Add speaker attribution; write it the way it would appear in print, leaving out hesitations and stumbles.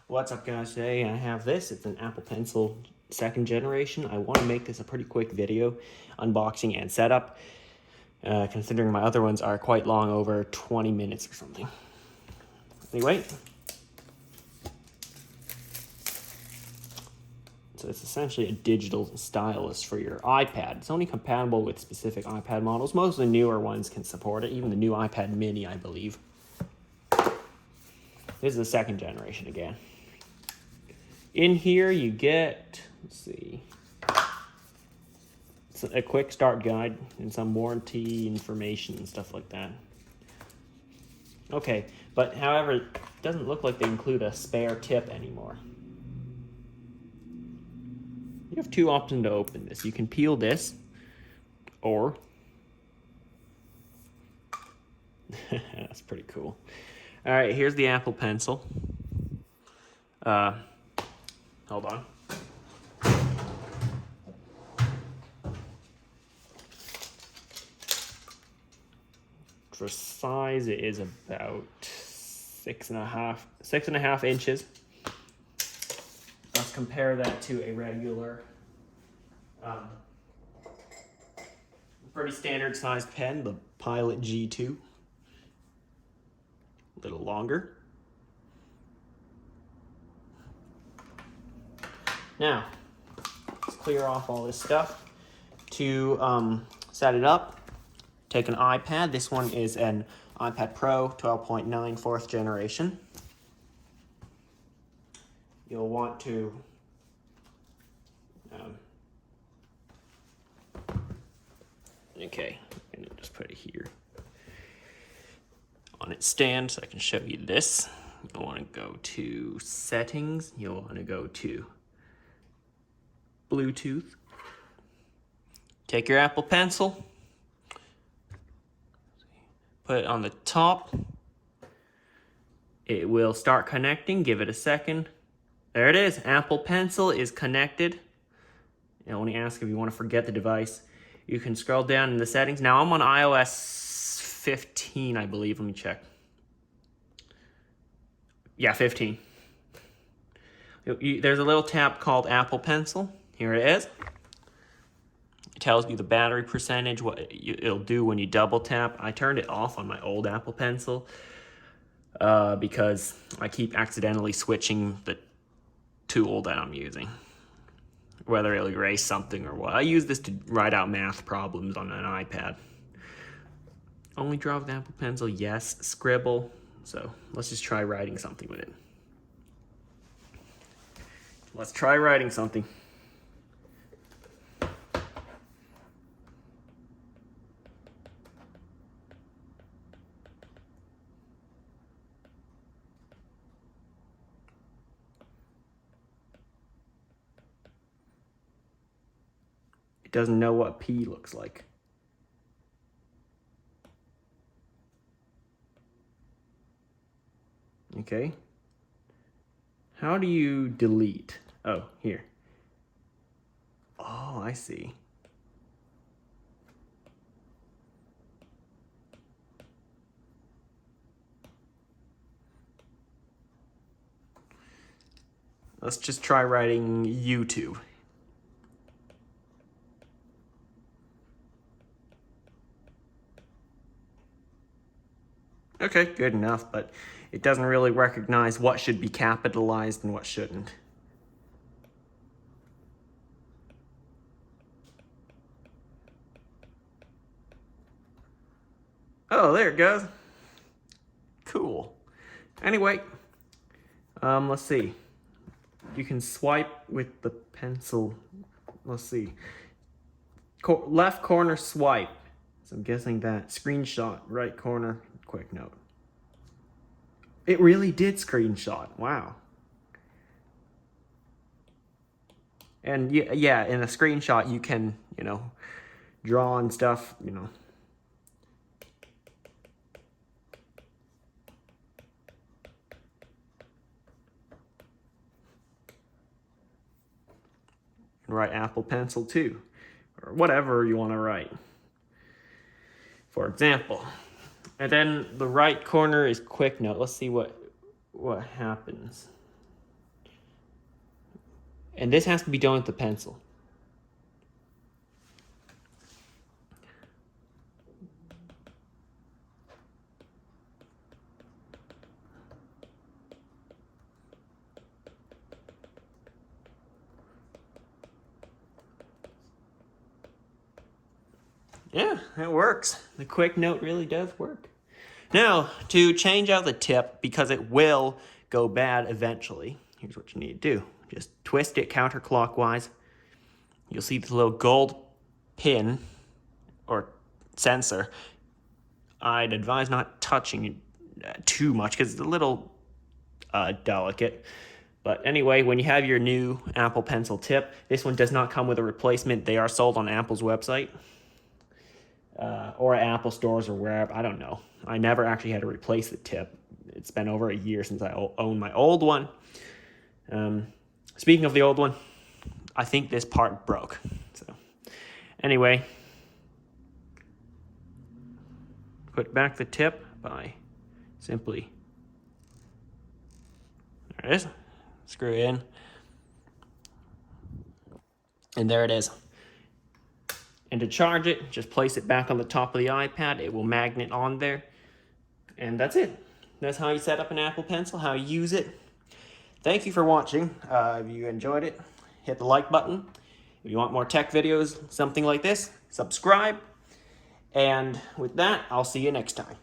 Speaker 1: What's up, guys? Today I have this. It's an Apple Pencil 2nd generation. I want to make this a pretty quick video, unboxing and setup, considering my other ones are quite long, over 20 minutes or something. Anyway, so it's essentially a digital stylus for your iPad. It's only compatible with specific iPad models. Most of the newer ones can support it, even the new iPad mini, I believe. This is the 2nd generation again. In here you get, let's see, it's a quick start guide and some warranty information and stuff like that. Okay, but however, it doesn't look like they include a spare tip anymore. You have two options to open this. You can peel this, or that's pretty cool. All right, here's the Apple Pencil. Hold on. For size, it is about 6.5 inches. Let's compare that to a regular, pretty standard sized pen, the Pilot G2. A little longer. Now, let's clear off all this stuff. To set it up, take an iPad. This one is an iPad Pro 12.9 4th generation. You'll want to okay, I'm gonna just put it here on its stand so I can show you this. You'll want to go to settings. You'll want to go to Bluetooth. Take your Apple Pencil, put it on the top. It will start connecting. Give it a second. There it is. Apple Pencil is connected. It only asks if you want to forget the device. You can scroll down in the settings. Now I'm on iOS 15, I believe. Let me check. Yeah, 15. There's a little tab called Apple Pencil. Here it is. It tells you the battery percentage, what it'll do when you double tap. I turned it off on my old Apple Pencil because I keep accidentally switching the tool that I'm using, whether it'll erase something or what. I use this to write out math problems on an iPad. Only draw with Apple Pencil, yes. Scribble. So let's just try writing something with it. Let's try writing something. It doesn't know what P looks like. Okay. How do you delete? Oh, here. Oh, I see. Let's just try writing YouTube. Okay, good enough, but it doesn't really recognize what should be capitalized and what shouldn't. Oh, there it goes. Cool. Anyway, let's see. You can swipe with the pencil. Let's see. Left corner swipe. So I'm guessing that. Screenshot, right corner, quick note. It really did screenshot. Wow. And yeah, in a screenshot you can, draw and stuff, And write Apple Pencil too, or whatever you want to write. For example. And then the right corner is quick note. Let's see what happens. And this has to be done with the pencil. Yeah, it works. The quick note really does work. Now, to change out the tip, because it will go bad eventually, here's what you need to do. Just twist it counterclockwise. You'll see the little gold pin or sensor. I'd advise not touching it too much because it's a little delicate. But anyway, when you have your new Apple Pencil tip, this one does not come with a replacement. They are sold on Apple's website or Apple stores or wherever. I don't know. I never actually had to replace the tip. It's been over a year since I owned my old one. Speaking of the old one, I think this part broke. So anyway, put back the tip by simply, there it is, screw it in, and there it is. And to charge it, just place it back on the top of the iPad. It will magnet on there, and that's it. That's how you set up an Apple Pencil, how you use it. Thank you for watching. If you enjoyed it, hit the like button. If you want more tech videos, something like this, subscribe. And with that, I'll see you next time.